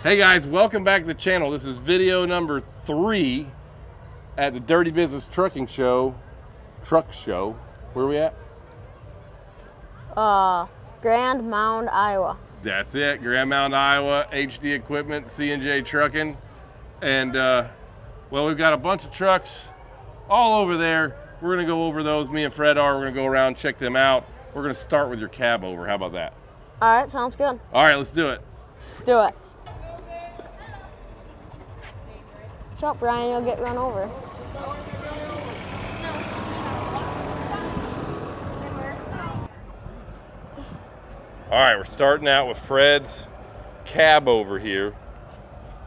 Hey guys, welcome back to the channel. This is video number 3 at the Dirty Business Truck Show. Where are we at? Grand Mound, Iowa. That's it, Grand Mound, Iowa, HD Equipment, C&J Trucking. And, well, we've got a bunch of trucks all over there. We're gonna go over those, me and Fred are. We're gonna go around, check them out. We're gonna start with your cab over, how about that? All right, sounds good. All right, let's do it. Let's do it. What's up, Brian? You'll get run over. All right, we're starting out with Fred's cab over here.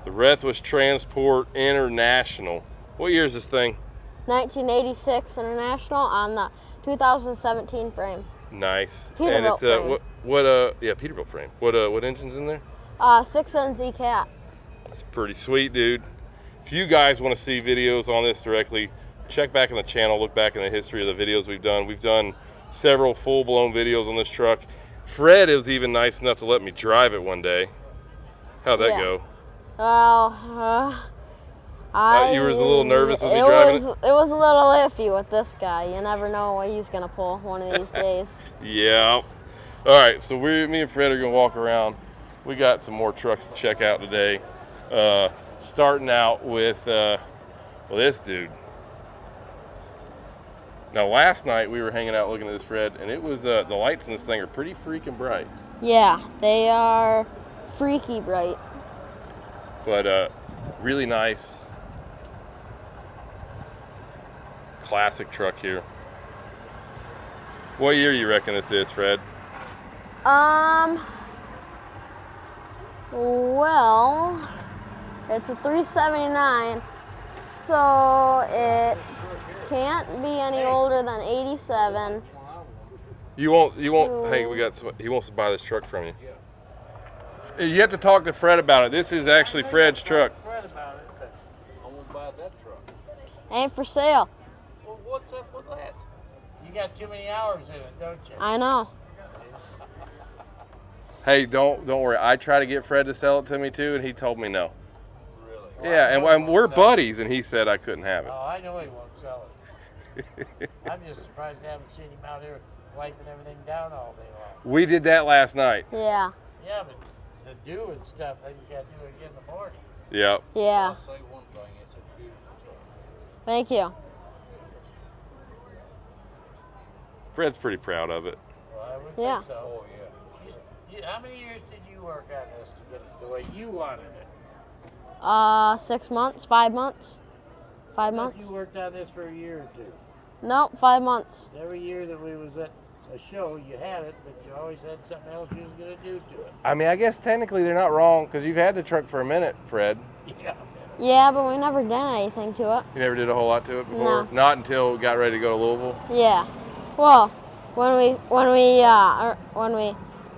The Rethwish Transport International. What year is this thing? 1986 International on the 2017 frame. Nice. Peterbilt and it's frame. yeah, Peterbilt frame. What engine's in there? 6NZ cat. That's pretty sweet, dude. If you guys want to see videos on this directly, check back in the channel, look back in the history of the videos we've done. We've done several full-blown videos on this truck. Fred was even nice enough to let me drive it one day. How'd that go? Well, you were a little nervous with me driving it? It was a little iffy with this guy. You never know what he's going to pull one of these days. Yeah. All right, so me and Fred are going to walk around. We got some more trucks to check out today. Starting out with this dude. Now, last night we were hanging out looking at this, Fred, and it was the lights in this thing are pretty freaking bright. Yeah, they are freaky bright. But really nice, classic truck here. What year you reckon this is, Fred? Well, it's a 379, so it can't be any older than 87. You won't. Hey, he wants to buy this truck from you. You have to talk to Fred about it. This is actually Fred's truck. Fred about it, but I won't buy that truck. Ain't for sale. Well, what's up with that? You got too many hours in it, don't you? I know. Hey, don't worry. I tried to get Fred to sell it to me too, and he told me no. Really? Yeah, and we're buddies, and he said I couldn't have it. Oh, I know he won't sell it. I'm just surprised I haven't seen him out here wiping everything down all day long. We did that last night. Yeah. Yeah, but the dew and stuff, then you got to do it again in the morning. Yep. Yeah. I'll say one thing, it's a beautiful truck. Thank you. Fred's pretty proud of it. Well, I would Yeah. think so. Oh, yeah. How many years did you work on this to get it the way you wanted it? 6 months, 5 months. 5 I thought months. You worked on this for a year or two. Nope, 5 months. Every year that we was at a show, you had it, but you always had something else you was going to do to it. I mean, I guess technically they're not wrong because you've had the truck for a minute, Fred. Yeah. Yeah, but we never done anything to it. You never did a whole lot to it before? No. Not until we got ready to go to Louisville? Yeah. Well, when we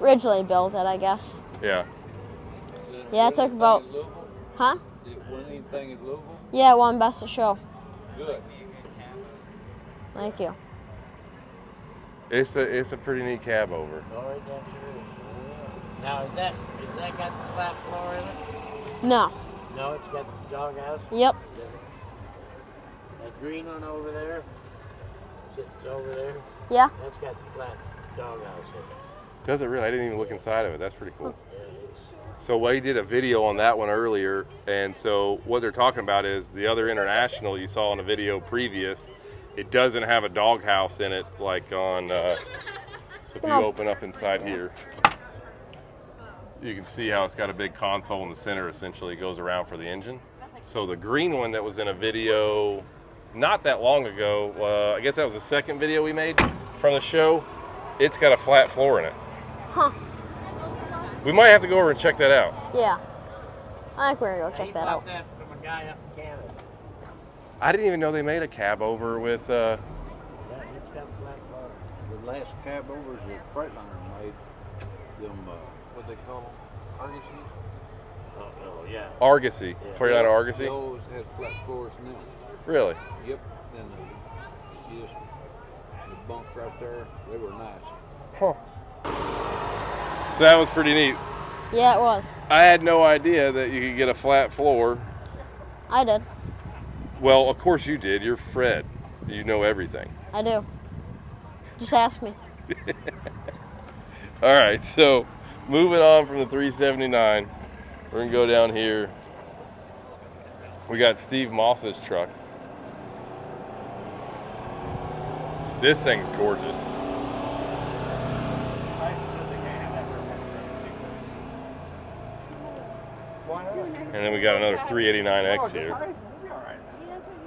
originally built it, I guess. Yeah. Yeah, it took about. Huh? Did it win anything at Louisville? Yeah, won best of show. Good. Thank you. It's a pretty neat cab over. All right, that sure is. Now, is that got the flat floor in it? No. No, it's got the doghouse? Yep. That green one over there, sits over there, Yeah. that's got the flat doghouse in it. Does it really? I didn't even look inside of it. That's pretty cool. Yeah, it's, So we did a video on that one earlier, and so what they're talking about is the other International you saw in a video previous, it doesn't have a doghouse in it like on, so if you open up inside here, you can see how it's got a big console in the center, essentially it goes around for the engine. So the green one that was in a video not that long ago, I guess that was the second video we made from the show, it's got a flat floor in it. Huh. We might have to go over and check that out. Yeah. I think we're gonna go check he that bought out. that from a guy up in Canada. I didn't even know they made a cab over with, Yeah, it's got flat floor. The last cab overs that Freightliner made, them, what they call them, Argosies? Oh, yeah. Argosy, Yeah. Freightliner Argosy. Those had flat floors in them. Really? Yep. And the bunk right there, they were nice. Huh. So that was pretty neat. Yeah, it was. I had no idea that you could get a flat floor. I did. Well, of course you did. You're Fred. You know everything. I do. Just ask me. All right, so moving on from the 379, we're gonna go down here. We got Steve Moss's truck. This thing's gorgeous. And then we got another 389X here.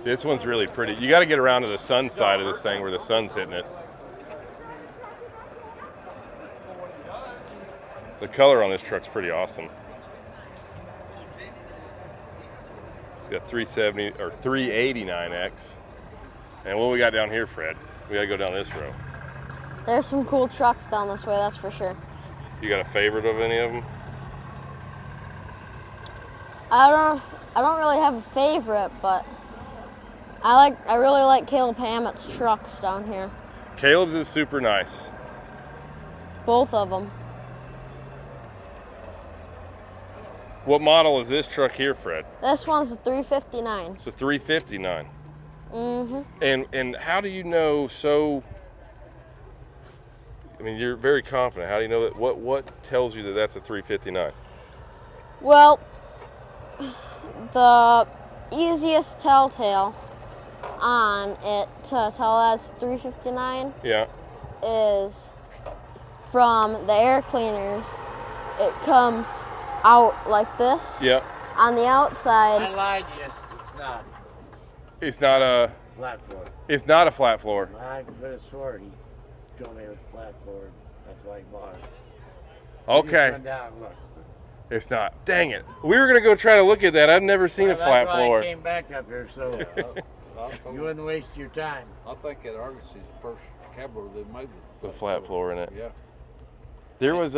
This one's really pretty. You got to get around to the sun side of this thing where the sun's hitting it. The color on this truck's pretty awesome. It's got 370 or 389X. And what we got down here, Fred? We got to go down this row. There's some cool trucks down this way, that's for sure. You got a favorite of any of them? I don't really have a favorite, but I really like Caleb Hammett's trucks down here. Caleb's is super nice. Both of them. What model is this truck here, Fred? This one's a 359. It's a 359. Mm-hmm. And how do you know so? I mean, you're very confident. How do you know that? What tells you that that's a 359? Well, the easiest telltale on it to tell that's 359 Yeah. is from the air cleaners. It comes out like this. Yeah. On the outside. I lied to you. It's not. It's not a. Flat floor. It's not a flat floor. I could have sworn he told me it was flat floor. That's why he bought it. Okay. Run down and look. It's not. Dang it. We were gonna go try to look at that. I've never seen a flat That's floor. why I came back up here, so you wouldn't waste your time. I think at Argos's first cabaret they made The flat floor in it. Yeah. There was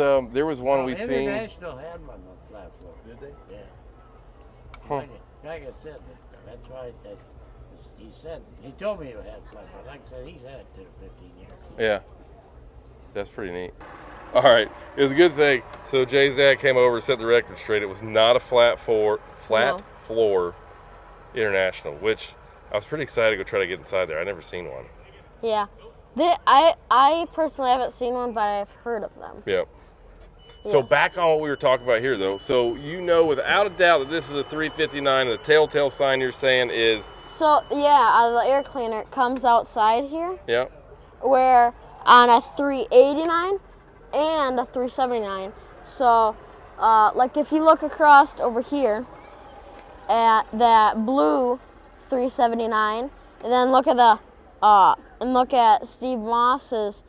one we seen. International had one on the flat floor. Did they? Yeah. Huh. Like I said, that's why he said, he told me he had flat floor. Like I said, he's had it 10 or 15 years. Yeah. That's pretty neat. All right. It was a good thing. So Jay's dad came over and set the record straight. It was not a flat floor International, which I was pretty excited to go try to get inside there. I'd never seen one. Yeah. I personally haven't seen one, but I've heard of them. Yep. So Yes. back on what we were talking about here, though. So you know without a doubt that this is a 359. The telltale sign you're saying is. So yeah, the air cleaner comes outside here, Yeah. where on a 389 and a 379. So, like if you look across over here at that blue 379, and then look at Steve Moss's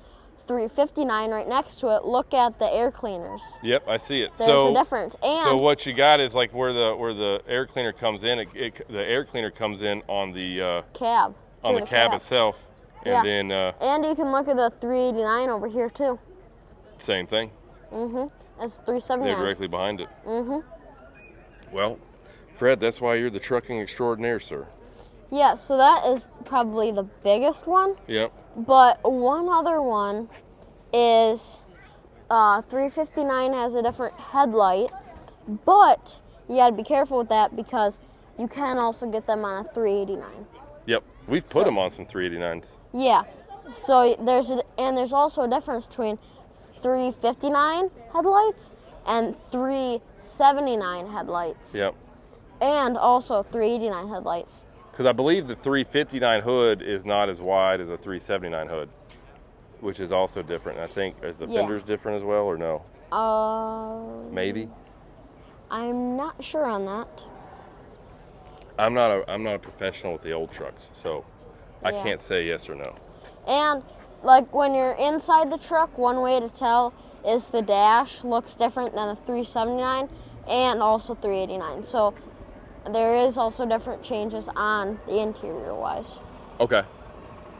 359 right next to it. Look at the air cleaners. Yep, I see it. There's a difference. And so what you got is like where the air cleaner comes in. The air cleaner comes in on the cab. on through the cab itself, and Yeah. then And you can look at the 389 over here too. same thing. That's They're 379. directly behind it. Well, Fred, that's why you're the trucking extraordinaire, sir. Yeah, so that is probably the biggest one. Yep. But one other one is 359 has a different headlight, but you got to be careful with that because you can also get them on a 389. Yep. We've put them on some 389s. Yeah. So there's also a difference between 359 headlights and 379 headlights. Yep. And also 389 headlights. Because I believe the 359 hood is not as wide as a 379 hood, which is also different. I think, is the Yeah. fenders different as well, or no? Maybe. I'm not sure on that. I'm not a professional with the old trucks, so I Yeah. can't say yes or no. And like when you're inside the truck, one way to tell is the dash looks different than the 379 and also 389. So there is also different changes on the interior wise. Okay,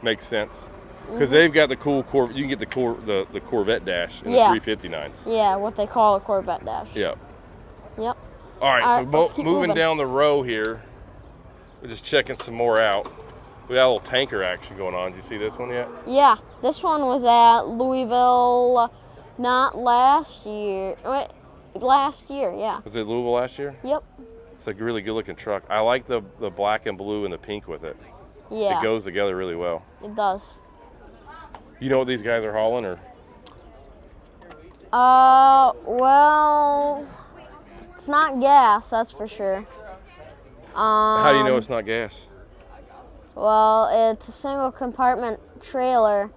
makes sense. Because they've got the cool you can get the Corvette dash in Yeah. the 359s. Yeah, what they call a Corvette dash. Yep. Yep. All right, All so right, let's keep moving moving. down the row here, we're just checking some more out. We got a little tanker action going on. Did you see this one yet? Yeah, this one was at Louisville not last year. Wait, last year, yeah. Was it Louisville last year? Yep. It's a really good looking truck. I like the black and blue and the pink with it. Yeah. It goes together really well. It does. You know what these guys are hauling, or? Well, it's not gas, that's for sure. How do you know it's not gas? Well, it's a single compartment trailer.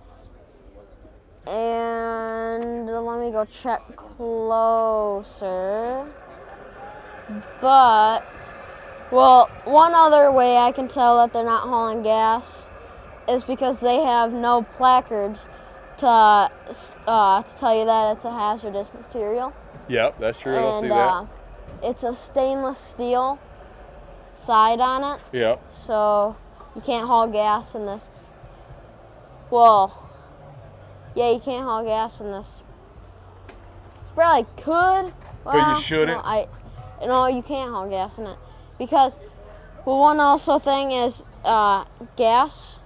And let me go check closer. But, well, one other way I can tell that they're not hauling gas is because they have no placards to tell you that it's a hazardous material. Yep, that's true. I don't see And that. it's a stainless steel side on it, Yep. so you can't haul gas in this. Well, yeah, you can't haul gas in this. Probably could. But you Well, shouldn't? No, you can't haul gas in it. Because, well, one also thing is gas,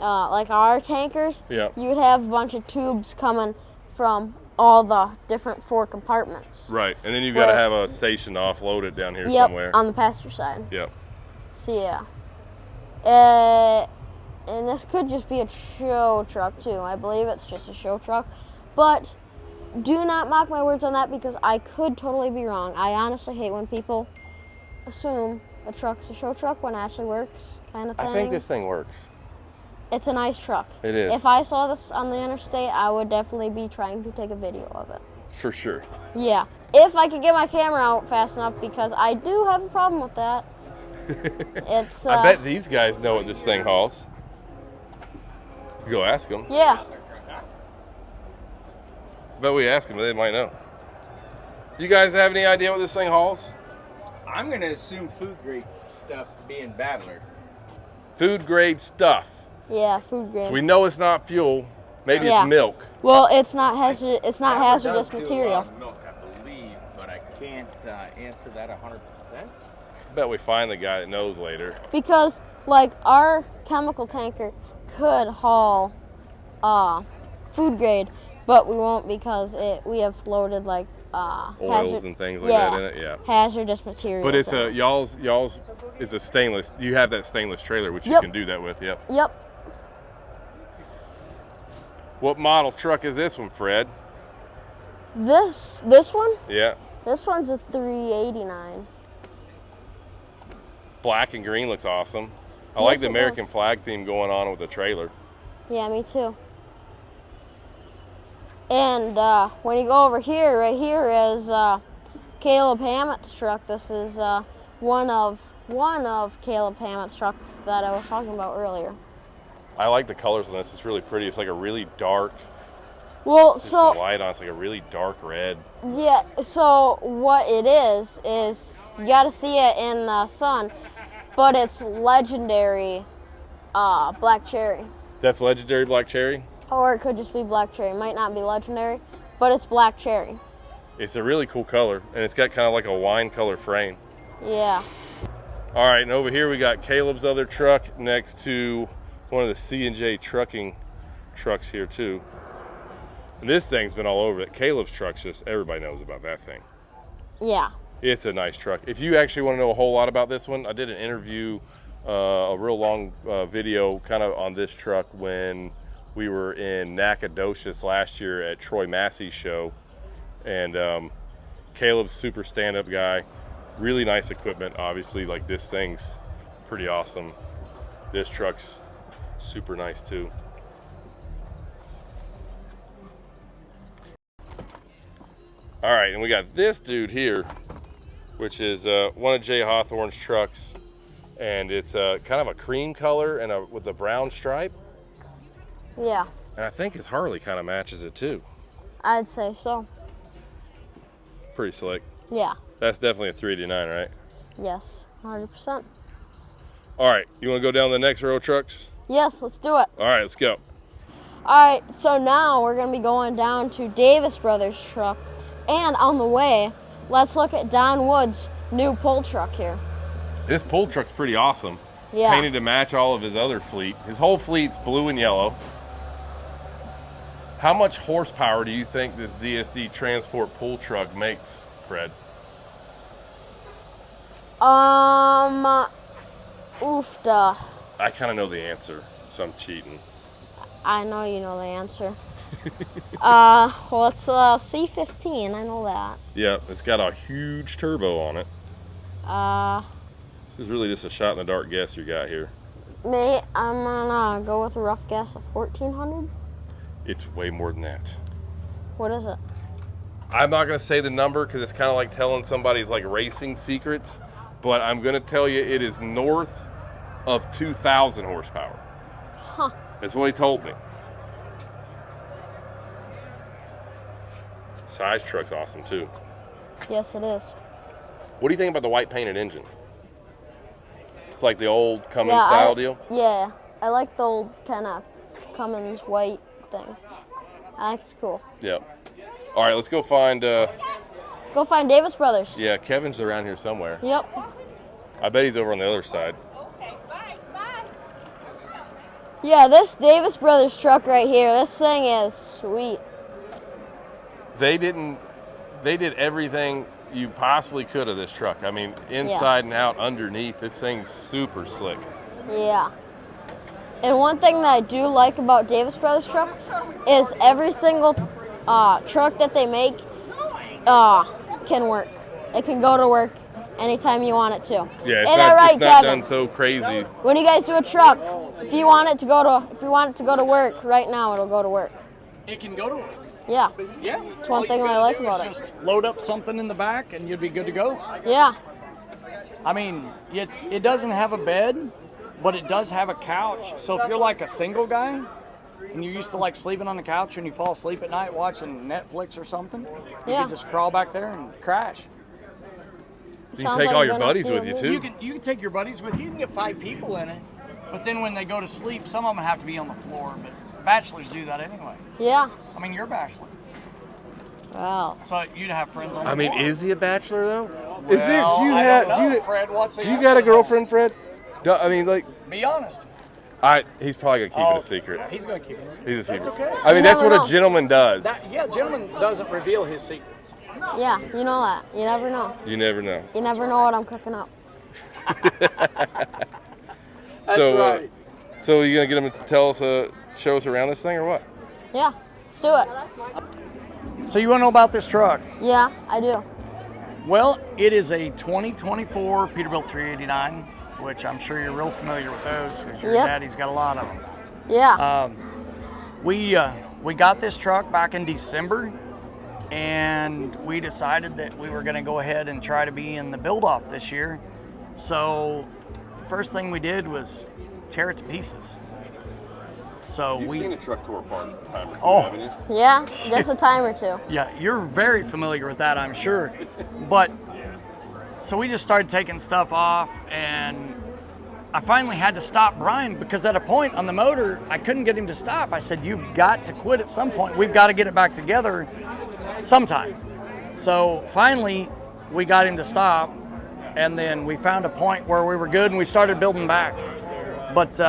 like our tankers, Yep. you would have a bunch of tubes coming from all the different 4 compartments. Right, and then you've got to Well- have a station to offload it down here Yep, somewhere. on the passenger side. Yep. So, yeah. And this could just be a show truck, too. I believe it's just a show truck. But do not mock my words on that because I could totally be wrong. I honestly hate when people assume a truck's a show truck when it actually works, kind of thing. I think this thing works. It's a nice truck. It is. If I saw this on the interstate, I would definitely be trying to take a video of it. For sure. Yeah. If I could get my camera out fast enough, because I do have a problem with that. It's. I bet these guys know what this thing hauls. You go ask them. Yeah. Bet we ask them, they might know. You guys have any idea what this thing hauls? I'm gonna assume food grade stuff being Battler. Food grade stuff. Yeah, food grade. So we know it's not fuel. Maybe Yeah. it's milk. Well, it's not hazardous. It's not Battler hazardous does do a material. lot of milk, I believe, but I can't answer that 100%. Bet we find the guy that knows later. Because like our chemical tanker could haul food grade, but we won't because we have loaded like Oils and things like that in it, yeah. hazardous materials. But it's in a it. y'all's is a stainless. You have that stainless trailer, which you Yep. can do that with. Yep. Yep. What model truck is this one, Fred? This one. Yeah. This one's a 389. Black and green looks awesome. I like Yes, the it American does. flag theme going on with the trailer. Yeah, me too. And when you go over here, right here is Caleb Hammett's truck. This is one of Caleb Hammett's trucks that I was talking about earlier. I like the colors on this. It's really pretty. It's like a really dark. Well, There's so some light on. It's like a really dark red. yeah, so what it is you got to see it in the sun, but it's legendary black cherry. That's legendary black cherry. Or it could just be black cherry. Might not be legendary, but it's black cherry. It's a really cool color, and it's got kind of like a wine color frame. Yeah. All right, and over here we got Caleb's other truck next to one of the C&J trucking trucks here too. And this thing's been all over it. Caleb's truck's just, everybody knows about that thing. Yeah. It's a nice truck. If you actually want to know a whole lot about this one, I did an interview, a real long video kind of on this truck when we were in Nacogdoches last year at Troy Massey's show. And Caleb's super stand-up guy. Really nice equipment, obviously. Like, this thing's pretty awesome. This truck's super nice too. All right, and we got this dude here, which is one of Jay Hawthorne's trucks, and it's kind of a cream color and with a brown stripe. Yeah. And I think his Harley kind of matches it too. I'd say so. Pretty slick. Yeah. That's definitely a 389, right? Yes. 100%. All right, you want to go down the next row of trucks? Yes, let's do it. All right, let's go. All right, so now we're going to be going down to Davis Brothers' truck. And on the way, let's look at Don Wood's new pull truck here. This pull truck's pretty awesome. Yeah. Painted to match all of his other fleet. His whole fleet's blue and yellow. How much horsepower do you think this DSD transport pull truck makes Fred? Oofda. I kind of know the answer, so I'm cheating. I know you know the answer. Well, it's C15. I know that. Yeah, it's got a huge turbo on it. This is really just a shot in the dark guess you got here. I'm gonna go with a rough guess of 1400. It's way more than that. What is it? I'm not gonna say the number because it's kind of like telling somebody's like racing secrets, but I'm gonna tell you it is north of 2,000 horsepower. Huh. That's what he told me. Size truck's awesome too. Yes, it is. What do you think about the white painted engine? It's like the old Cummins style deal. Yeah, I like the old kind of Cummins white thing. I think it's cool. Yep. All right, let's go find. Let's go find Davis Brothers. Yeah, Kevin's around here somewhere. Yep. I bet he's over on the other side. Yeah, this Davis Brothers truck right here, this thing is sweet. They did everything you possibly could of this truck. I mean, inside and out, underneath, this thing's super slick. Yeah. And one thing that I do like about Davis Brothers truck is every single truck that they make can work. It can go to work anytime you want it to. Yeah, it's Ain't not, that right, it's not Kevin? done so crazy. When you guys do a truck, if you want it to go to work right now, it'll go to work. It can go to work. Yeah. Yeah. It's one thing I like about it. Just load up something in the back and you'd be good to go. Yeah. I mean, it doesn't have a bed, but it does have a couch. So if you're like a single guy and you're used to like sleeping on the couch and you fall asleep at night watching Netflix or something, you can just crawl back there and crash. You can take all your buddies with you too. You can take your buddies with you. You can get 5 people in it. But then when they go to sleep, some of them have to be on the floor. But bachelors do that anyway. Yeah. I mean, you're a bachelor. Wow. So you'd have friends on the I mean, floor. is he a bachelor though? Well, Is there? Do you I have? don't Do know, you? Fred, what's the Do you answer got a to girlfriend, Fred? I mean, like, that? Be honest. he's probably gonna keep it a secret. He's going to keep it a secret. He's a That's secret. okay. I mean, You that's never what know. a gentleman does. Yeah, gentleman doesn't reveal his secrets. Yeah, you know that. You never know. You never know. You never know what I'm cooking up. That's so, right. So you gonna get him to tell us, show us around this thing, or what? Yeah, let's do it. So you want to know about this truck? Yeah, I do. Well, it is a 2024 Peterbilt 389, which I'm sure you're real familiar with those because your Yep. daddy's got a lot of them. Yeah. We got this truck back in December, and we decided that we were going to go ahead and try to be in the build-off this year. So the first thing we did was tear it to pieces. So You've seen a truck tore apart time or two, Oh. haven't you? Yeah, just a time or two. Yeah, you're very familiar with that, I'm sure. But so we just started taking stuff off, and I finally had to stop Brian because at a point on the motor, I couldn't get him to stop. I said, "You've got to quit at some point. We've got to get it back together sometime." So finally, we got him to stop, and then we found a point where we were good, and we started building back. But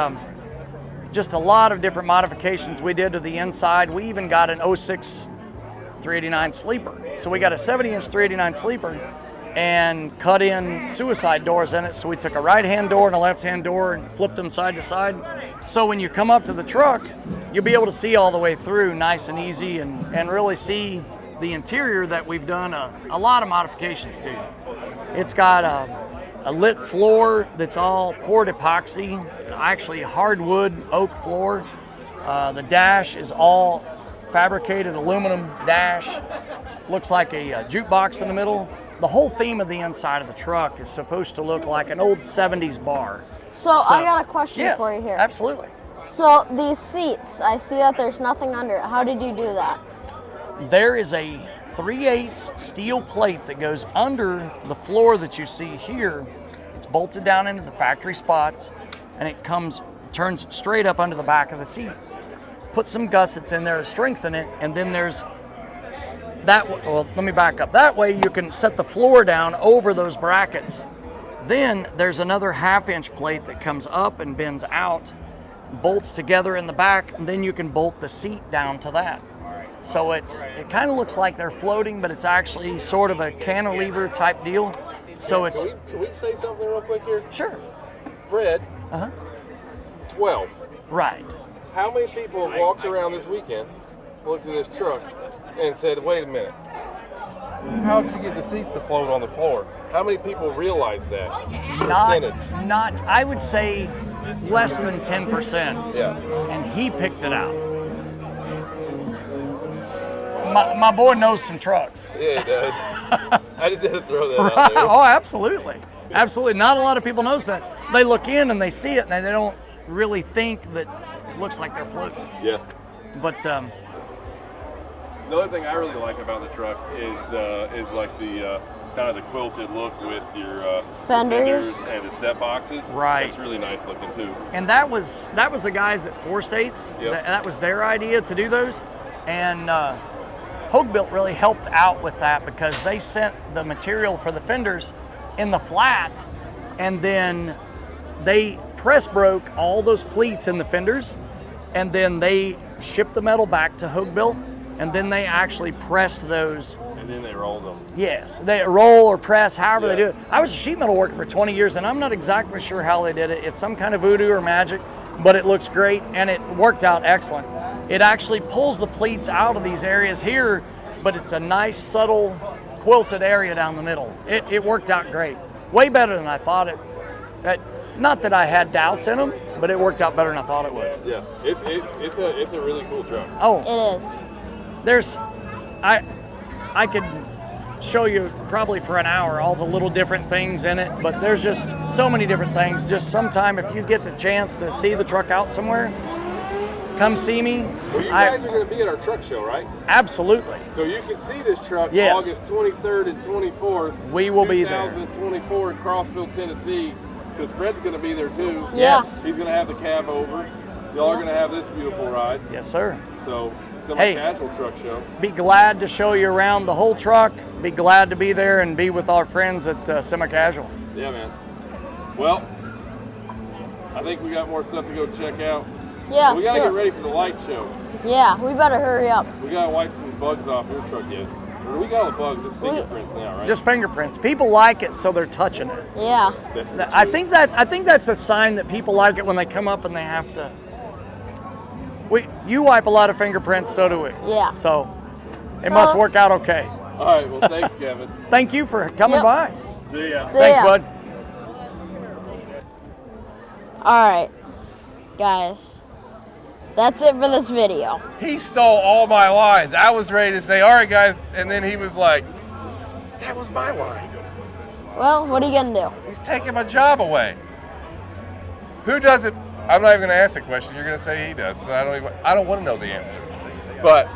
just a lot of different modifications we did to the inside. We even got an 06 389 sleeper. So we got a 70-inch 389 sleeper and cut in suicide doors in it. So we took a right-hand door and a left-hand door and flipped them side to side. So when you come up to the truck, you'll be able to see all the way through nice and easy and really see the interior that we've done a lot of modifications to. It's got a lit floor that's all poured epoxy, actually hardwood oak floor. The dash is all fabricated aluminum dash. Looks like a jukebox in the middle. The whole theme of the inside of the truck is supposed to look like an old 70s bar. So I got a question Yes, for you here. absolutely. So these seats, I see that there's nothing under it. How did you do that? There is a 3/8 steel plate that goes under the floor that you see here. It's bolted down into the factory spots, and it turns straight up under the back of the seat. Put some gussets in there to strengthen it, and then there's well, let me back up. That way you can set the floor down over those brackets. Then there's another 1/2-inch plate that comes up and bends out, bolts together in the back, and then you can bolt the seat down to that. So it kind of looks like they're floating, but it's actually sort of a cantilever type deal. So it's Can we say something real quick here? sure. Fred, Uh-huh. 12. Right. How many people have walked around this weekend, looked at this truck, and said, wait a minute, how'd you get the seats to float on the floor? How many people realize that? Percentage. Not I would say less than 10%. Yeah. And he picked it out. My boy knows some trucks. Yeah, he does. I just had to throw that out Right. there. Oh, absolutely. Absolutely. Not a lot of people notice that. They look in and they see it and they don't really think that it looks like they're floating. Yeah. But The other thing I really like about the truck is like the kind of the quilted look with your Fenders. and the step boxes. Right. That's really nice looking too. and that was the guys at Four States. Yep. That was their idea to do those. And Hogue Built really helped out with that because they sent the material for the fenders in the flat, and then they press broke all those pleats in the fenders, and then they shipped the metal back to Hogue Built, and then they actually pressed those. And then they rolled them. Yes, they roll or press, however they Yeah. do it. I was a sheet metal worker for 20 years, and I'm not exactly sure how they did it. It's some kind of voodoo or magic, but it looks great, and it worked out excellent. It actually pulls the pleats out of these areas here, but it's a nice, subtle, quilted area down the middle. It worked out great. Way better than I thought it. Not that I had doubts in them, but it worked out better than I thought it would. Yeah. It's a really cool truck. Oh, It is. there's I could show you probably for an hour all the little different things in it, but there's just so many different things. Just sometime if you get the chance to see the truck out somewhere, come see me. Well, you guys are going to be at our truck show, right? Absolutely. So you can see this truck Yes. August 23rd and 24th. We will be there. 2024 in Crossville, Tennessee, because Fred's going to be there too. Yeah. Yes. He's going to have the cab over. Y'all are going to have this beautiful ride. Yes, sir. So, Hey. semi-casual truck show. Be glad to show you around the whole truck. Be glad to be there and be with our friends at Semi Casual. Yeah, man. Well, I think we got more stuff to go check out. Yeah. We got to let's get do it. ready for the light show. Yeah, we better hurry up. We got to wipe some bugs off your truck yet. Or we got all the bugs, just fingerprints now, right? Just fingerprints. People like it, so they're touching it. Yeah. I think that's a sign that people like it when they come up and they have to. You wipe a lot of fingerprints, so do we. Yeah. So it must work out okay. All right, well, thanks, Kevin. Thank you for coming Yep. by. See ya. See Thanks, ya. bud. All right, guys. That's it for this video. He stole all my lines. I was ready to say, all right, guys. And then he was like, that was my line. Well, what are you gonna do? He's taking my job away. Who does it? I'm not even going to ask the question. You're going to say he does. So I don't want to know the answer. But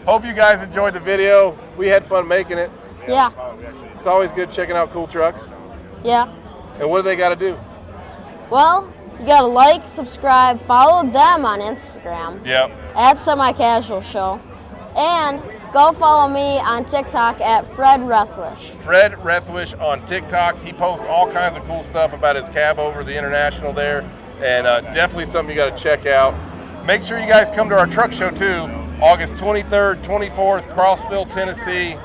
hope you guys enjoyed the video. We had fun making it. Yeah. It's always good checking out cool trucks. Yeah. And what do they got to do? Well, you gotta like, subscribe, follow them on Instagram Yep. at Semi Casual Show, and go follow me on TikTok at Fred Rethwish. Fred Rethwish on TikTok. He posts all kinds of cool stuff about his cab over the International there. And definitely something you got to check out. Make sure you guys come to our truck show too, August 23rd, 24th, Crossville, Tennessee.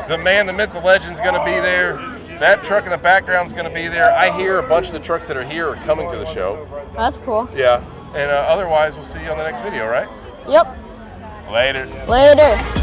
The man, the myth, the legend's going to be there. That truck in the background's going to be there. I hear a bunch of the trucks that are here are coming to the show. That's cool. Yeah. And otherwise, we'll see you on the next video, right? Yep. Later. Later.